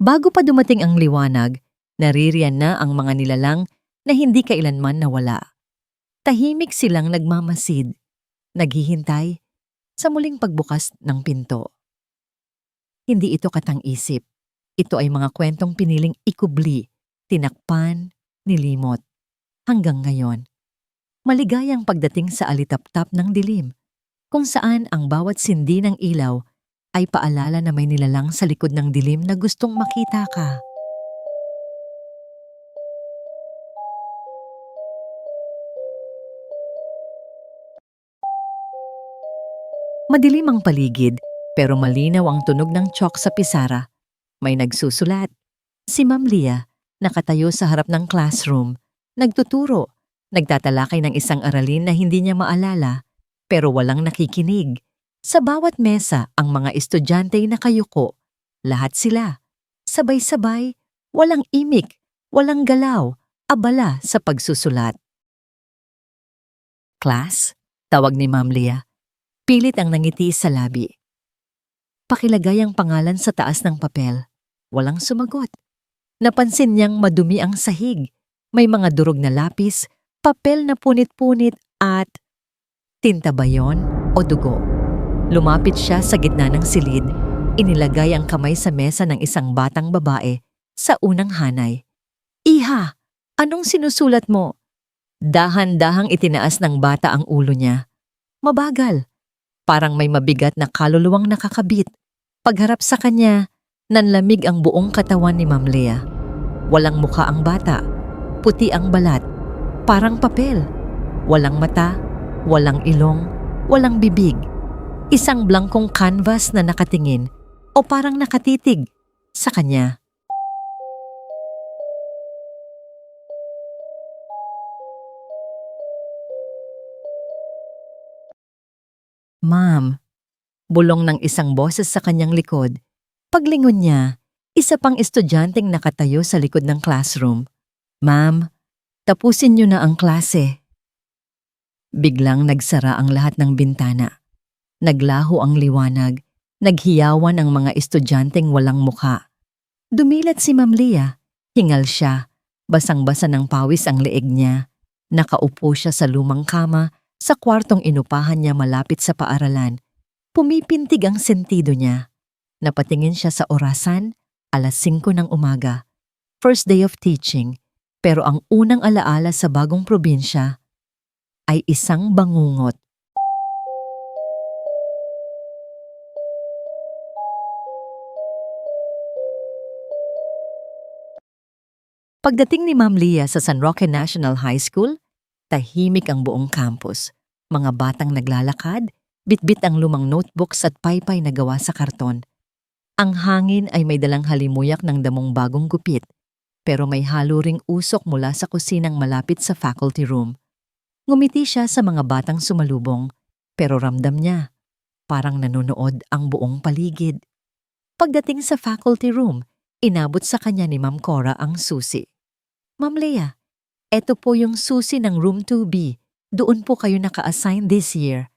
Bago pa dumating ang liwanag, naririyan na ang mga nilalang na hindi kailanman nawala. Tahimik silang nagmamasid, naghihintay sa muling pagbukas ng pinto. Hindi ito katang-isip. Ito ay mga kwentong piniling ikubli, tinakpan, nilimot. Hanggang ngayon, maligayang pagdating sa alitaptap ng dilim, kung saan ang bawat sindi ng ilaw ay paalala na may nilalang sa likod ng dilim na gustong makita ka. Madilim ang paligid, pero malinaw ang tunog ng chalk sa pisara. May nagsusulat. Si Ma'am Leah, nakatayo sa harap ng classroom, nagtuturo, nagtatalakay ng isang aralin na hindi niya maalala, pero walang nakikinig. Sa bawat mesa, ang mga estudyante ay nakayuko. Lahat sila. Sabay-sabay, walang imik, walang galaw, abala sa pagsusulat. Class, tawag ni Ma'am Leah. Pilit ang nangiti sa labi. Pakilagay ang pangalan sa taas ng papel. Walang sumagot. Napansin niyang madumi ang sahig. May mga durog na lapis, papel na punit-punit at tinta ba yon o dugo? Lumapit siya sa gitna ng silid. Inilagay ang kamay sa mesa ng isang batang babae sa unang hanay. Iha, anong sinusulat mo? Dahan-dahang itinaas ng bata ang ulo niya. Mabagal. Parang may mabigat na kaluluwang nakakabit. Pagharap sa kanya, nanlamig ang buong katawan ni Ma'am Leah. Walang mukha ang bata. Puti ang balat. Parang papel. Walang mata, walang ilong, walang bibig. Isang blangkong canvas na nakatingin o parang nakatitig sa kanya. Ma'am, bulong ng isang boses sa kanyang likod. Paglingon niya, isa pang estudyanteng nakatayo sa likod ng classroom. Ma'am, tapusin niyo na ang klase. Biglang nagsara ang lahat ng bintana. Naglaho ang liwanag, naghiyawan ang mga estudyanteng walang mukha. Dumilat si Ma'am Leah, hingal siya, basang-basa ng pawis ang leeg niya. Nakaupo siya sa lumang kama, sa kwartong inupahan niya malapit sa paaralan. Pumipintig ang sentido niya. Napatingin siya sa orasan, 5:00 ng umaga. First day of teaching, pero ang unang alaala sa bagong probinsya ay isang bangungot. Pagdating ni Ma'am Leah sa San Roque National High School, tahimik ang buong campus. Mga batang naglalakad, bitbit ang lumang notebooks at paypay na gawa sa karton. Ang hangin ay may dalang halimuyak ng damong bagong gupit, pero may halo ring usok mula sa kusinang malapit sa faculty room. Ngumiti siya sa mga batang sumalubong, pero ramdam niya, parang nanonood ang buong paligid. Pagdating sa faculty room, inabot sa kanya ni Ma'am Cora ang susi. Ma'am Leah, eto po yung susi ng room 2B. Doon po kayo naka-assign this year.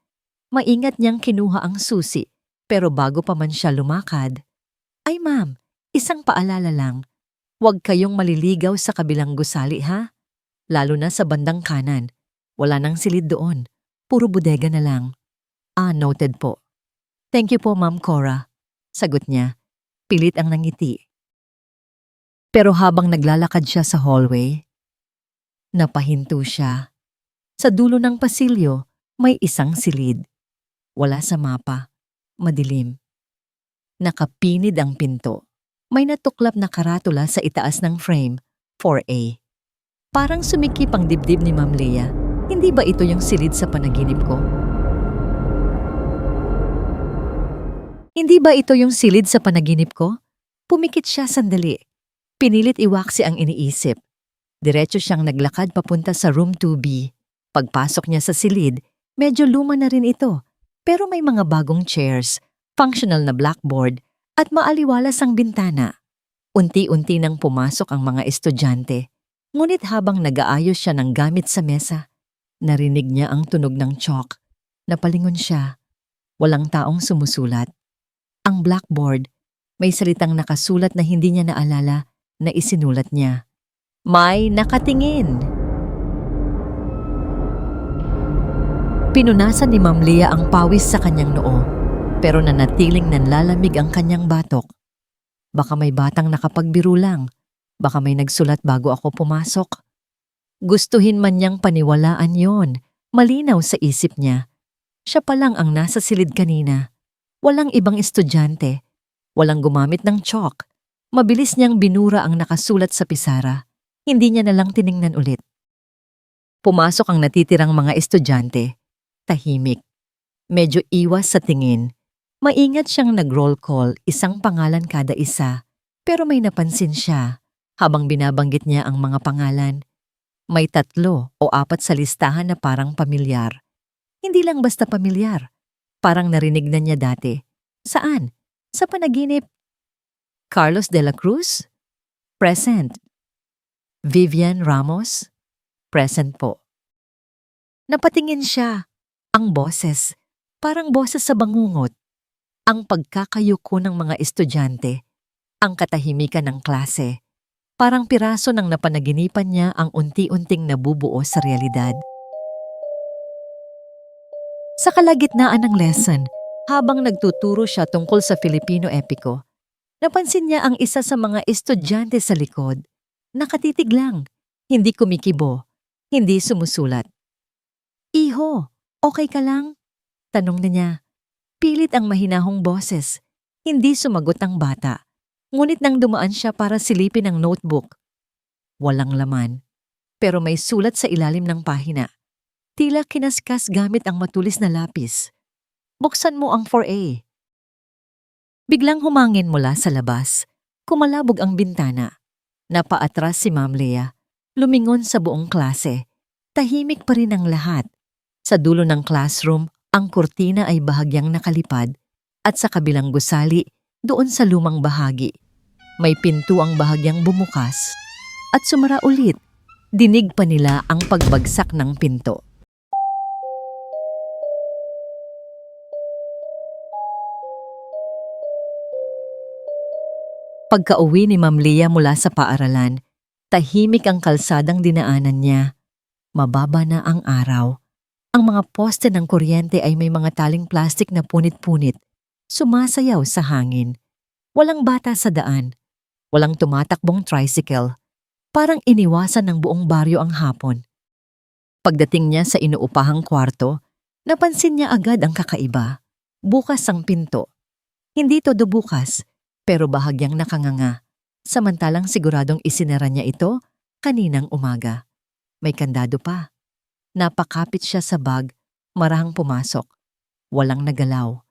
Maingat niyang kinuha ang susi, pero bago pa man siya lumakad, ay ma'am, isang paalala lang. Huwag kayong maliligaw sa kabilang gusali ha? Lalo na sa bandang kanan. Wala nang silid doon. Puro bodega na lang. Noted po. Thank you po, Ma'am Cora. Sagot niya. Pilit ang nangiti. Pero habang naglalakad siya sa hallway, napahinto siya. Sa dulo ng pasilyo, may isang silid. Wala sa mapa. Madilim. Nakapinid ang pinto. May natuklap na karatula sa itaas ng frame, 4A. Parang sumikip ang dibdib ni Ma'am Leah. Hindi ba ito yung silid sa panaginip ko? Hindi ba ito yung silid sa panaginip ko? Pumikit siya sandali. Pinilit iwaksi ang iniisip. Diretso siyang naglakad papunta sa room 2B. Pagpasok niya sa silid, medyo luma na rin ito. Pero may mga bagong chairs, functional na blackboard, at maaliwalas ang bintana. Unti-unti nang pumasok ang mga estudyante. Ngunit habang nag-aayos siya ng gamit sa mesa, narinig niya ang tunog ng chalk. Napalingon siya. Walang taong sumusulat. Ang blackboard, May salitang nakasulat na hindi niya naalala na isinulat niya. May nakatingin. Pinunasan ni Ma'am Leah ang pawis sa kanyang noo, pero nanatiling nanlalamig ang kanyang batok. Baka may batang nakapagbiro lang. Baka may nagsulat bago ako pumasok. Gustuhin man niyang paniwalaan yon, malinaw sa isip niya. Siya pa lang ang nasa silid kanina. Walang ibang estudyante. Walang gumamit ng chalk. Mabilis niyang binura ang nakasulat sa pisara. Hindi niya nalang tiningnan ulit. Pumasok ang natitirang mga estudyante. Tahimik. Medyo iwas sa tingin. Maingat siyang nag-roll call, isang pangalan kada isa. Pero may napansin siya. Habang binabanggit niya ang mga pangalan, may 3 o 4 sa listahan na parang pamilyar. Hindi lang basta pamilyar. Parang narinig na niya dati. Saan? Sa panaginip. Carlos de la Cruz? Present. Vivian Ramos? Present po. Napatingin siya. Ang boses. Parang boses sa bangungot. Ang pagkakayuko ng mga estudyante. Ang katahimikan ng klase. Parang piraso ng napanaginipan niya ang unti-unting nabubuo sa realidad. Sa kalagitnaan ng lesson, habang nagtuturo siya tungkol sa Filipino epiko, napansin niya ang isa sa mga estudyante sa likod. Nakatitig lang, hindi kumikibo, hindi sumusulat. Iho, okay ka lang? Tanong na niya. Pilit ang mahinahong boses. Hindi sumagot ang bata. Ngunit nang dumaan siya para silipin ang notebook, walang laman, pero may sulat sa ilalim ng pahina. Tila kinaskas gamit ang matulis na lapis. Buksan mo ang 4A. Biglang humangin mula sa labas. Kumalabog ang bintana. Napaatras si Ma'am Leah. Lumingon sa buong klase. Tahimik pa rin ang lahat. Sa dulo ng classroom, ang kurtina ay bahagyang nakalipad at sa kabilang gusali, doon sa lumang bahagi, may pinto ang bahagyang bumukas at sumara ulit. Dinig pa nila ang pagbagsak ng pinto. Pagka-uwi ni Ma'am Leah mula sa paaralan, tahimik ang kalsadang dinaanan niya. Mababa na ang araw. Ang mga poste ng kuryente ay may mga taling plastik na punit-punit. Sumasayaw sa hangin. Walang bata sa daan. Walang tumatakbong tricycle. Parang iniwasan ng buong baryo ang hapon. Pagdating niya sa inuupahang kwarto, napansin niya agad ang kakaiba. Bukas ang pinto. Hindi todo bukas, pero bahagyang nakanganga. Samantalang siguradong isinara niya ito kaninang umaga. May kandado pa. Napakapit siya sa bag, marahang pumasok. Walang nagalaw.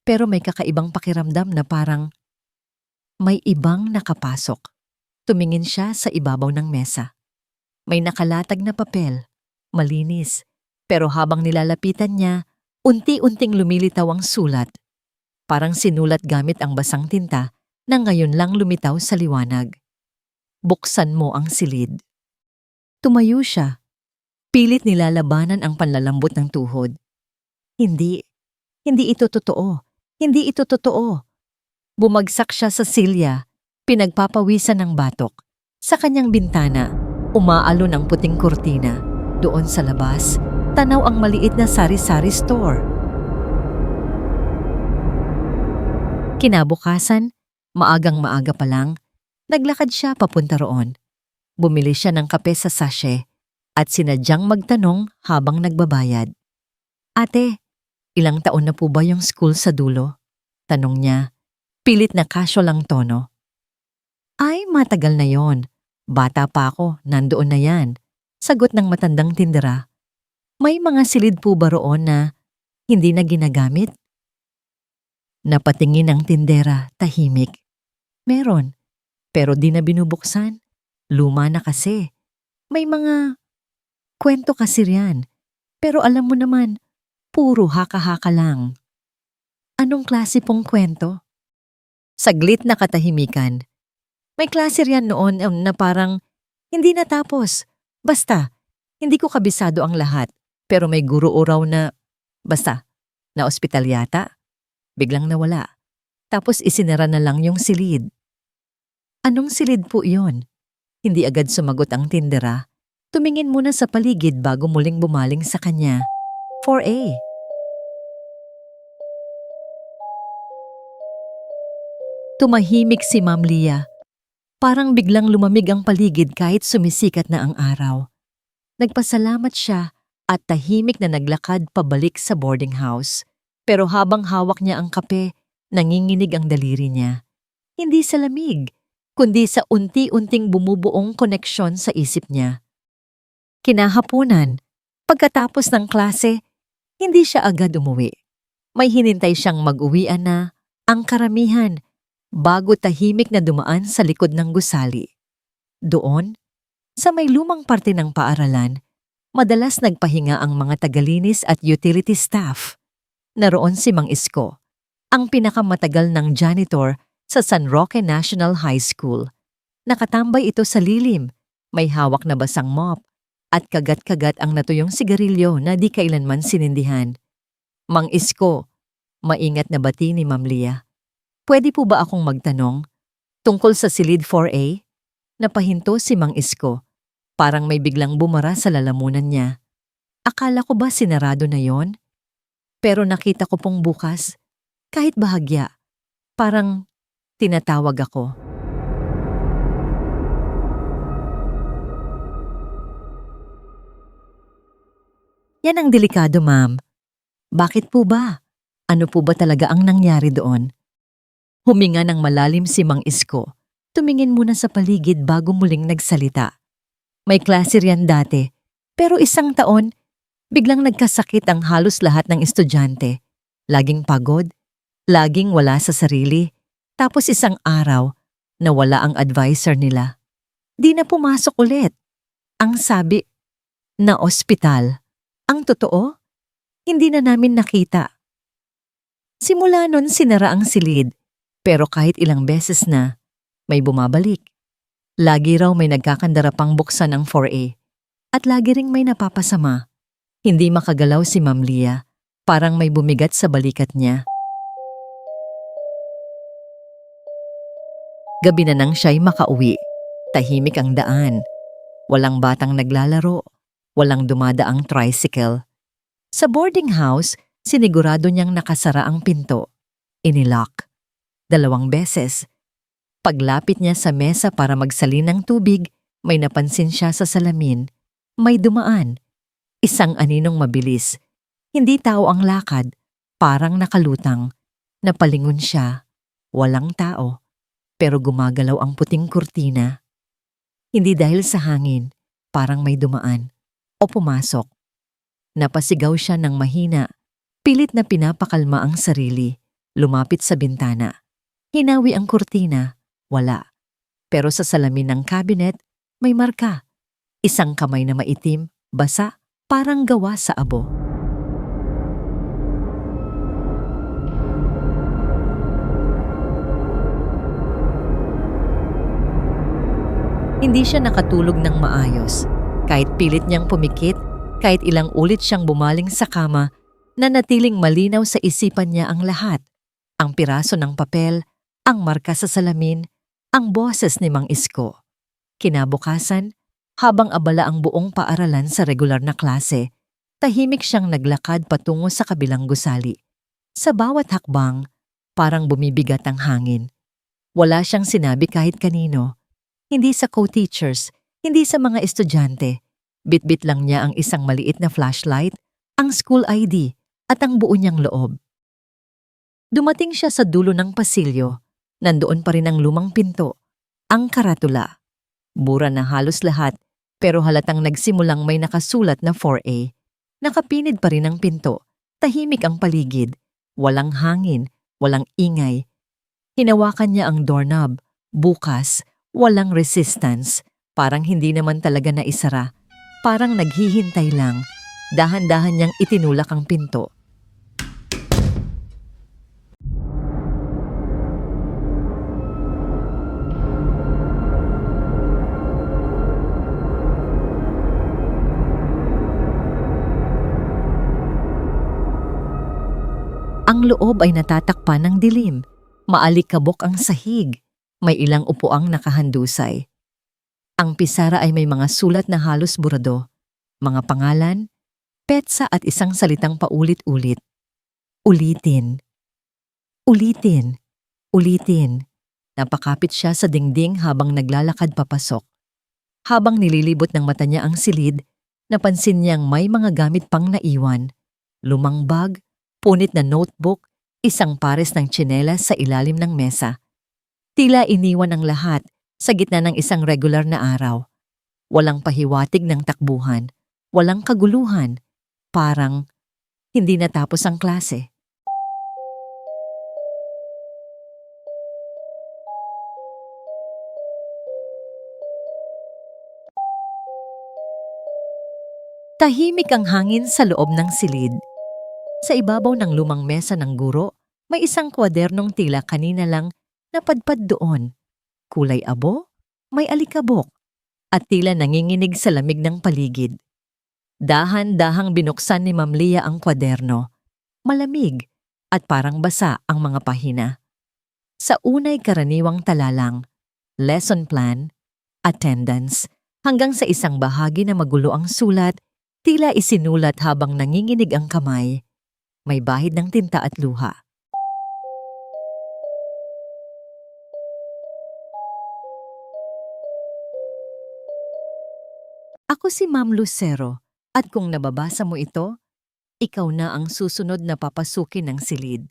Pero may kakaibang pakiramdam na parang may ibang nakapasok. Tumingin siya sa ibabaw ng mesa. May nakalatag na papel, malinis, pero habang nilalapitan niya, unti-unting lumilitaw ang sulat. Parang sinulat gamit ang basang tinta na ngayon lang lumitaw sa liwanag. Buksan mo ang silid. Tumayo siya. Pilit nilalabanan ang panlalambot ng tuhod. Hindi ito totoo. Hindi ito totoo. Bumagsak siya sa silya, pinagpapawisan ng batok. Sa kanyang bintana, umaalon ang puting kurtina. Doon sa labas, tanaw ang maliit na sari-sari store. Kinabukasan, maagang-maaga pa lang, naglakad siya papunta roon. Bumili siya ng kape sa sachet at sinadyang magtanong habang nagbabayad. Ate, ilang taon na po ba yung school sa dulo? Tanong niya. Pilit na casual ang tono. Ay, matagal na yon. Bata pa ako, nandoon na yan. Sagot ng matandang tindera. May mga silid po ba roon na hindi na ginagamit? Napatingin ang tindera, tahimik. Meron, pero di na binubuksan. Luma na kasi. May mga kwento kasi riyan. Pero alam mo naman, puro haka-haka lang. Anong klase pong kwento? Saglit na katahimikan. May klase riyan noon na parang hindi natapos. Basta, hindi ko kabisado ang lahat. Pero may guro o raw na, basta, na ospital yata. Biglang nawala. Tapos isinara na lang yung silid. Anong silid po iyon? Hindi agad sumagot ang tindera. Tumingin muna sa paligid bago muling bumaling sa kanya. 4A. Tumahimik si Ma'am Lia. Parang biglang lumamig ang paligid kahit sumisikat na ang araw. Nagpasalamat siya at tahimik na naglakad pabalik sa boarding house. Pero habang hawak niya ang kape, nanginginig ang daliri niya. Hindi sa lamig, kundi sa unti-unting bumubuong koneksyon sa isip niya. Kinahaponan, pagkatapos ng klase, hindi siya agad umuwi. May hinintay siyang mag-uwian na ang karamihan bago tahimik na dumaan sa likod ng gusali. Doon, sa may lumang parte ng paaralan, madalas nagpahinga ang mga tagalinis at utility staff. Naroon si Mang Isko, ang pinakamatagal ng janitor sa San Roque National High School. Nakatambay ito sa lilim, may hawak na basang mop, at kagat-kagat ang natuyong sigarilyo na di kailanman sinindihan. Mang Isko, maingat na bati ni Ma'am Lia. Pwede po ba akong magtanong? Tungkol sa silid 4A? Napahinto si Mang Isko. Parang may biglang bumara sa lalamunan niya. Akala ko ba sinarado na yon? Pero nakita ko pong bukas, kahit bahagya, parang tinatawag ako. Yan ang delikado, ma'am. Bakit po ba? Ano po ba talaga ang nangyari doon? Huminga ng malalim si Mang Isko. Tumingin muna sa paligid bago muling nagsalita. May klase riyan dati, pero isang taon, biglang nagkasakit ang halos lahat ng estudyante. Laging pagod, laging wala sa sarili, tapos isang araw, nawala ang advisor nila. Di na pumasok ulit. Ang sabi, na ospital. Ang totoo, hindi na namin nakita. Simula nun sinara ang silid, pero kahit ilang beses na, may bumabalik. Lagi raw may nagkakandara pang buksan ng 4A. At lagi ring may napapasama. Hindi makagalaw si Ma'am Lia. Parang may bumigat sa balikat niya. Gabi na nang siya'y makauwi. Tahimik ang daan. Walang batang naglalaro. Walang dumadaang tricycle. Sa boarding house, sinigurado niyang nakasara ang pinto. Inilock. 2 beses. Paglapit niya sa mesa para magsalin ng tubig, may napansin siya sa salamin. May dumaan. Isang aninong mabilis. Hindi tao ang lakad, parang nakalutang. Napalingon siya. Walang tao. Pero gumagalaw ang puting kurtina. Hindi dahil sa hangin, parang may dumaan. O pumasok. Napasigaw siya ng mahina. Pilit na pinapakalma ang sarili. Lumapit sa bintana. Hinawi ang kurtina. Wala. Pero sa salamin ng cabinet, may marka. Isang kamay na maitim, basa, parang gawa sa abo. Hindi siya nakatulog ng maayos. Kahit pilit niyang pumikit, kahit ilang ulit siyang bumaling sa kama, nanatiling malinaw sa isipan niya ang lahat. Ang piraso ng papel, ang marka sa salamin, ang boses ni Mang Isko. Kinabukasan, habang abala ang buong paaralan sa regular na klase, tahimik siyang naglakad patungo sa kabilang gusali. Sa bawat hakbang, parang bumibigat ang hangin. Wala siyang sinabi kahit kanino. Hindi sa co-teachers, hindi sa mga estudyante. Bitbit lang niya ang isang maliit na flashlight, ang school ID, at ang buo niyang loob. Dumating siya sa dulo ng pasilyo. Nandoon pa rin ang lumang pinto, ang karatula. Bura na halos lahat, pero halatang nagsimulang may nakasulat na 4A. Nakapinid pa rin ang pinto, tahimik ang paligid, walang hangin, walang ingay. Hinawakan niya ang doorknob, bukas, walang resistance, parang hindi naman talaga naisara, parang naghihintay lang. Dahan-dahan niyang itinulak ang pinto. Ang loob ay natatakpan ng dilim. Maalikabok ang sahig. May ilang upuang nakahandusay. Ang pisara ay may mga sulat na halos burado, mga pangalan, petsa at isang salitang paulit-ulit. Ulitin. Ulitin. Ulitin. Napakapit siya sa dingding habang naglalakad papasok. Habang nililibot ng mata niya ang silid, napansin niyang may mga gamit pang naiwan. Lumang bag, punit na notebook, isang pares ng tsinelas sa ilalim ng mesa. Tila iniwan ang lahat sa gitna ng isang regular na araw. Walang pahiwatig ng takbuhan, walang kaguluhan, parang hindi natapos ang klase. Tahimik ang hangin sa loob ng silid. Sa ibabaw ng lumang mesa ng guro, may isang kwadernong tila kanina lang napadpad doon. Kulay abo, may alikabok, at tila nanginginig sa lamig ng paligid. Dahan-dahang binuksan ni Ma'am Leah ang kwaderno. Malamig at parang basa ang mga pahina. Sa unay karaniwang talalang, lesson plan, attendance, hanggang sa isang bahagi na magulo ang sulat, tila isinulat habang nanginginig ang kamay. May bahid ng tinta at luha. Ako si Ma'am Lucero, at kung nababasa mo ito, ikaw na ang susunod na papasukin ng silid.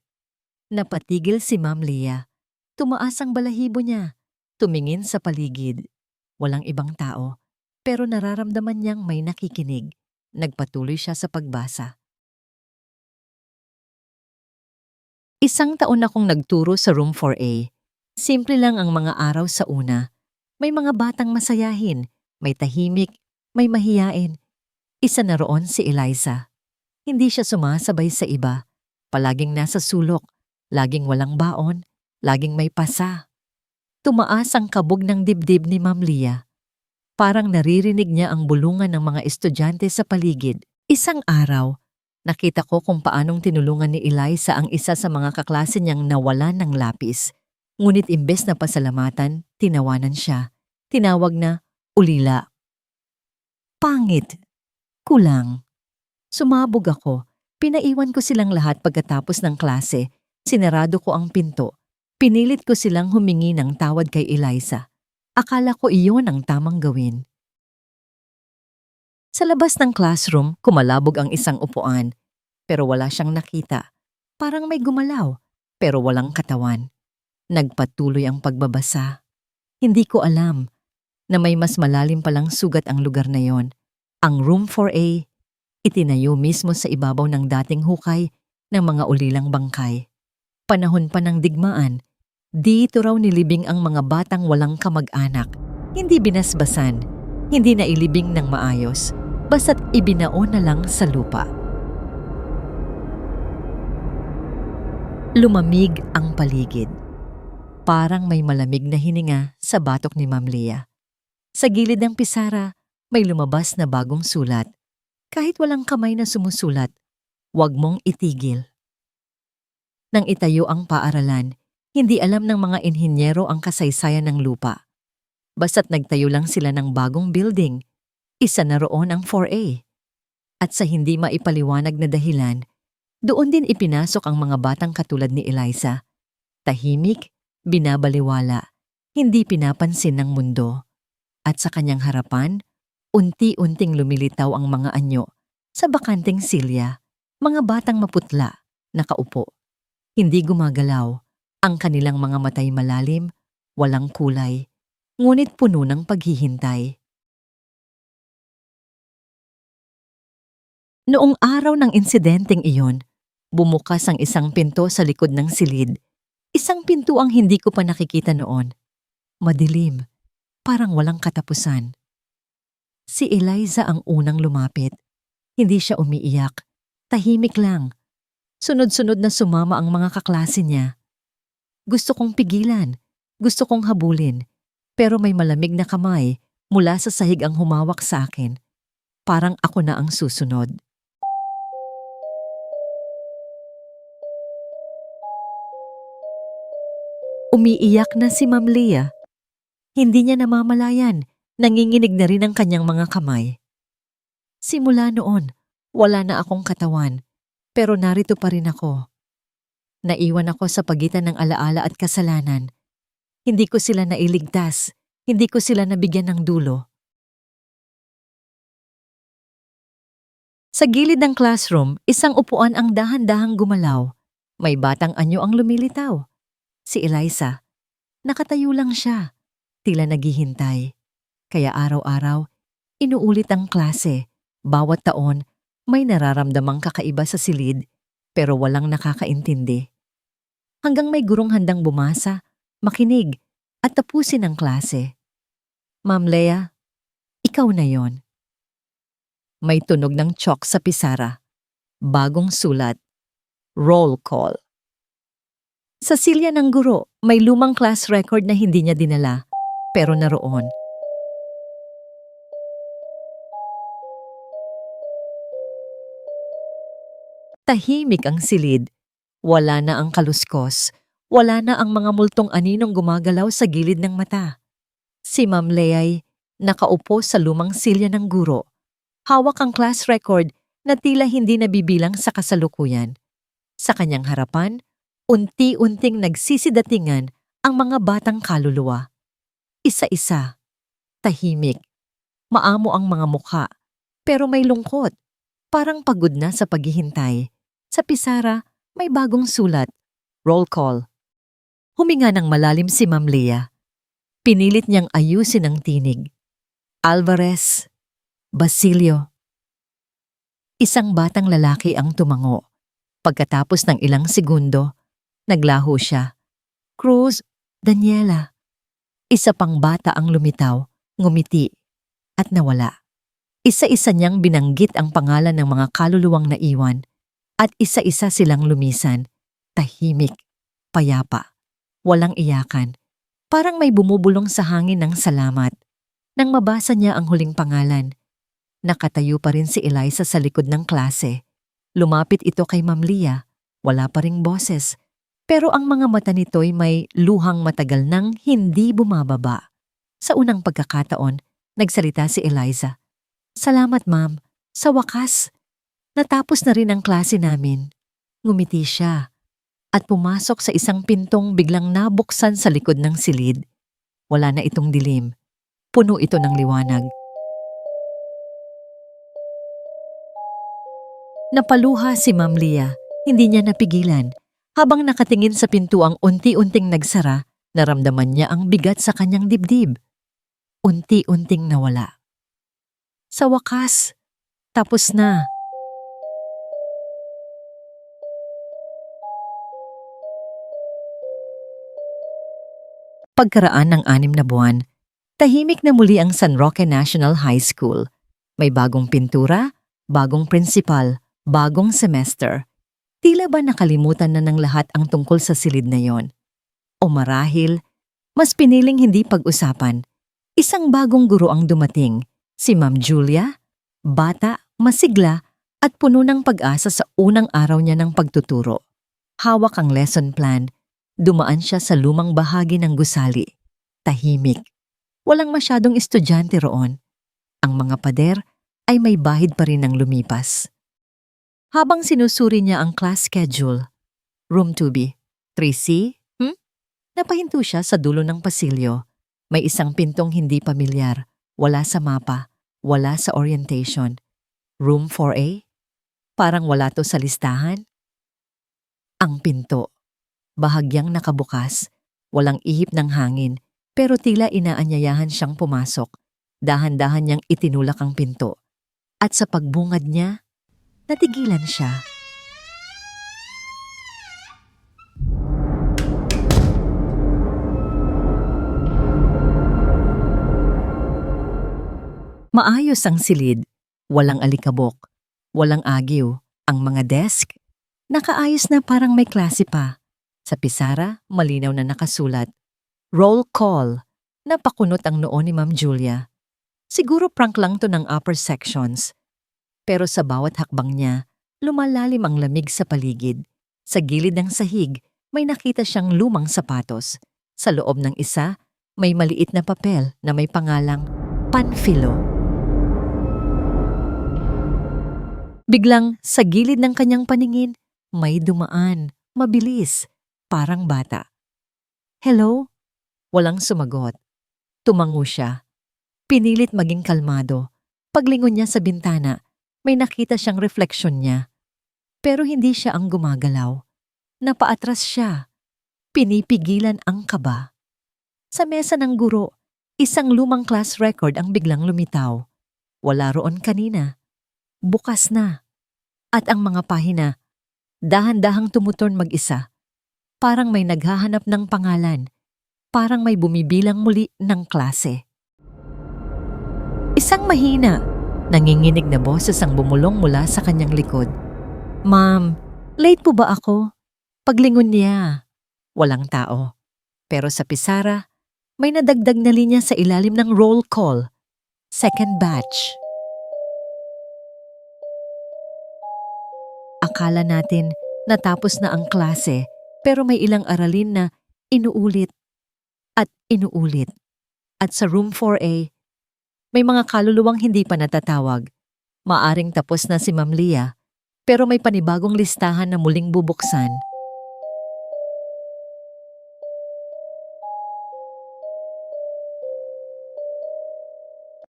Napatigil si Ma'am Leah. Tumaas ang balahibo niya. Tumingin sa paligid. Walang ibang tao, pero nararamdaman niyang may nakikinig. Nagpatuloy siya sa pagbasa. Isang taon akong nagturo sa Room 4A. Simple lang ang mga araw sa una. May mga batang masayahin, may tahimik, may mahiyain. Isa na roon si Eliza. Hindi siya sumasabay sa iba. Palaging nasa sulok, laging walang baon, laging may pasa. Tumaas ang kabog ng dibdib ni Ma'am Leah. Parang naririnig niya ang bulungan ng mga estudyante sa paligid. Isang araw, nakita ko kung paanong tinulungan ni Eliza ang isa sa mga kaklase niyang nawalan ng lapis. Ngunit imbes na pasalamatan, tinawanan siya. Tinawag na ulila. Pangit. Kulang. Sumabog ako. Pinaiwan ko silang lahat pagkatapos ng klase. Sinarado ko ang pinto. Pinilit ko silang humingi ng tawad kay Eliza. Akala ko iyon ang tamang gawin. Sa labas ng classroom, kumalabog ang isang upuan. Pero wala siyang nakita. Parang may gumalaw, pero walang katawan. Nagpatuloy ang pagbabasa. Hindi ko alam na may mas malalim palang sugat ang lugar na yon. Ang Room 4A, itinayo mismo sa ibabaw ng dating hukay ng mga ulilang bangkay. Panahon pa ng digmaan, dito raw nilibing ang mga batang walang kamag-anak. Hindi binasbasan, hindi nailibing ng maayos, basta't ibinaon na lang sa lupa. Lumamig ang paligid. Parang may malamig na hininga sa batok ni Ma'am Leah. Sa gilid ng pisara, may lumabas na bagong sulat. Kahit walang kamay na sumusulat, huwag mong itigil. Nang itayo ang paaralan, hindi alam ng mga inhinyero ang kasaysayan ng lupa. Basta't nagtayo lang sila ng bagong building, isa na roon ang 4A. At sa hindi maipaliwanag na dahilan, doon din ipinasok ang mga batang katulad ni Eliza. Tahimik, binabaliwala, hindi pinapansin ng mundo. At sa kanyang harapan, unti-unting lumilitaw ang mga anyo sa bakanteng silya, mga batang maputla, nakaupo. Hindi gumagalaw, ang kanilang mga matay malalim, walang kulay, ngunit puno ng paghihintay. Noong araw ng insidenteng iyon, bumukas ang isang pinto sa likod ng silid. Isang pinto ang hindi ko pa nakikita noon. Madilim, parang walang katapusan. Si Eliza ang unang lumapit. Hindi siya umiiyak, tahimik lang. Sunod-sunod na sumama ang mga kaklase niya. Gusto kong pigilan, gusto kong habulin, pero may malamig na kamay mula sa sahig ang humawak sa akin. Parang ako na ang susunod. Umiiyak na si Ma'am Leah. Hindi niya namamalayan, nanginginig na rin ang kanyang mga kamay. Simula noon, wala na akong katawan, pero narito pa rin ako. Naiwan ako sa pagitan ng alaala at kasalanan. Hindi ko sila nailigtas, hindi ko sila nabigyan ng dulo. Sa gilid ng classroom, isang upuan ang dahan-dahang gumalaw. May batang anyo ang lumilitaw. Si Eliza. Nakatayo lang siya, tila naghihintay. Kaya araw-araw, inuulit ang klase. Bawat taon, may nararamdamang kakaiba sa silid, pero walang nakakaintindi. Hanggang may gurong handang bumasa, makinig, at tapusin ang klase. Ma'am Leah, ikaw na yon. May tunog ng chalk sa pisara. Bagong sulat. Roll call. Sa silya ng guro, may lumang class record na hindi niya dinala, pero naroon. Tahimik ang silid. Wala na ang kaluskos. Wala na ang mga multong aninong gumagalaw sa gilid ng mata. Si Ma'am Leah ay nakaupo sa lumang silya ng guro. Hawak ang class record na tila hindi nabibilang sa kasalukuyan. Sa kanyang harapan, unti-unting nagsisidatingan ang mga batang kaluluwa. Isa-isa, tahimik. Maamo ang mga mukha, pero may lungkot. Parang pagod na sa paghihintay. Sa pisara, may bagong sulat. Roll call. Huminga ng malalim si Ma'am Leah. Pinilit niyang ayusin ang tinig. Alvarez, Basilio. Isang batang lalaki ang tumango. Pagkatapos ng ilang segundo, naglaho siya. Cruz, Daniela. Isa pang bata ang lumitaw, ngumiti, at nawala. Isa-isa niyang binanggit ang pangalan ng mga kaluluwang naiwan, at isa-isa silang lumisan, tahimik, payapa, walang iyakan. Parang may bumubulong sa hangin ng salamat. Nang mabasa niya ang huling pangalan, nakatayo pa rin si Eliza sa likod ng klase. Lumapit ito kay Ma'am Leah. Wala pa ring boses. Pero ang mga mata nito'y may luhang matagal nang hindi bumababa. Sa unang pagkakataon, nagsalita si Eliza. Salamat, ma'am. Sa wakas, natapos na rin ang klase namin. Ngumiti siya. At pumasok sa isang pintong biglang nabuksan sa likod ng silid. Wala na itong dilim. Puno ito ng liwanag. Napaluha si Ma'am Leah. Hindi niya napigilan. Habang nakatingin sa pintuang unti-unting nagsara, naramdaman niya ang bigat sa kanyang dibdib. Unti-unting nawala. Sa wakas, tapos na. Pagkaraan ng 6 na buwan, tahimik na muli ang San Roque National High School. May bagong pintura, bagong principal, bagong semester. Tila ba nakalimutan na ng lahat ang tungkol sa silid na yon? O marahil, mas piniling hindi pag-usapan. Isang bagong guro ang dumating, si Ma'am Julia, bata, masigla, at puno ng pag-asa sa unang araw niya ng pagtuturo. Hawak ang lesson plan, dumaan siya sa lumang bahagi ng gusali. Tahimik. Walang masyadong estudyante roon. Ang mga pader ay may bahid pa rin ng lumipas. Habang sinusuri niya ang class schedule, Room 2B, 3C, napahinto siya sa dulo ng pasilyo. May isang pintong hindi pamilyar, wala sa mapa, wala sa orientation. Room 4A? Parang wala to sa listahan. Ang pinto. Bahagyang nakabukas, walang ihip ng hangin, pero tila inaanyayahan siyang pumasok. Dahan-dahan niyang itinulak ang pinto. At sa pagbungad niya, natigilan siya. Maayos ang silid, walang alikabok, walang agiw. Ang mga desk, nakaayos na parang may klase pa. Sa pisara, malinaw na nakasulat. Roll call. Napakunot ang noo ni Ma'am Julia. Siguro prank lang to ng upper sections. Pero sa bawat hakbang niya, lumalalim ang lamig sa paligid. Sa gilid ng sahig, may nakita siyang lumang sapatos. Sa loob ng isa, may maliit na papel na may pangalang Panfilo. Biglang sa gilid ng kanyang paningin, may dumaan, mabilis, parang bata. Hello? Walang sumagot. Tumango siya. Pinilit maging kalmado. Paglingon niya sa bintana, may nakita siyang refleksyon niya. Pero hindi siya ang gumagalaw. Napaatras siya. Pinipigilan ang kaba. Sa mesa ng guro, isang lumang class record ang biglang lumitaw. Wala roon kanina. Bukas na. At ang mga pahina, dahan-dahang tumuturn mag-isa. Parang may naghahanap ng pangalan. Parang may bumibilang muli ng klase. Isang mahina, nanginginig na boses ang bumulong mula sa kanyang likod. Ma'am, late po ba ako? Paglingon niya. Walang tao. Pero sa pisara, may nadagdag na linya sa ilalim ng roll call. Second batch. Akala natin natapos na ang klase pero may ilang aralin na inuulit at inuulit. At sa room 4A, may mga kaluluwang hindi pa natatawag. Maaring tapos na si Ma'am Lia pero may panibagong listahan na muling bubuksan.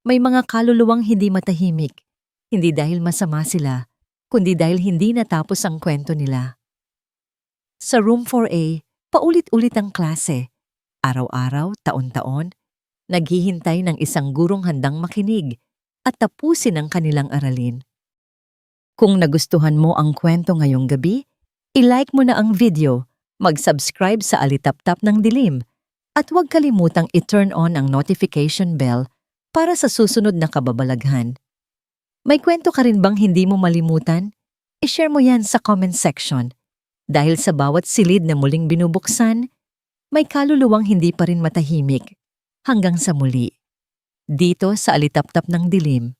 May mga kaluluwang hindi matahimik, hindi dahil masama sila, kundi dahil hindi natapos ang kwento nila. Sa room 4A, paulit-ulit ang klase. Araw-araw, taon-taon, naghihintay ng isang gurong handang makinig at tapusin ang kanilang aralin. Kung nagustuhan mo ang kwento ngayong gabi, i-like mo na ang video, mag-subscribe sa Alitaptap ng Dilim, at huwag kalimutang i-turn on ang notification bell para sa susunod na kababalaghan. May kwento ka rin bang hindi mo malimutan? I-share mo yan sa comment section. Dahil sa bawat silid na muling binubuksan, may kaluluwang hindi pa rin matahimik. Hanggang sa muli. Dito sa Alitaptap ng Dilim.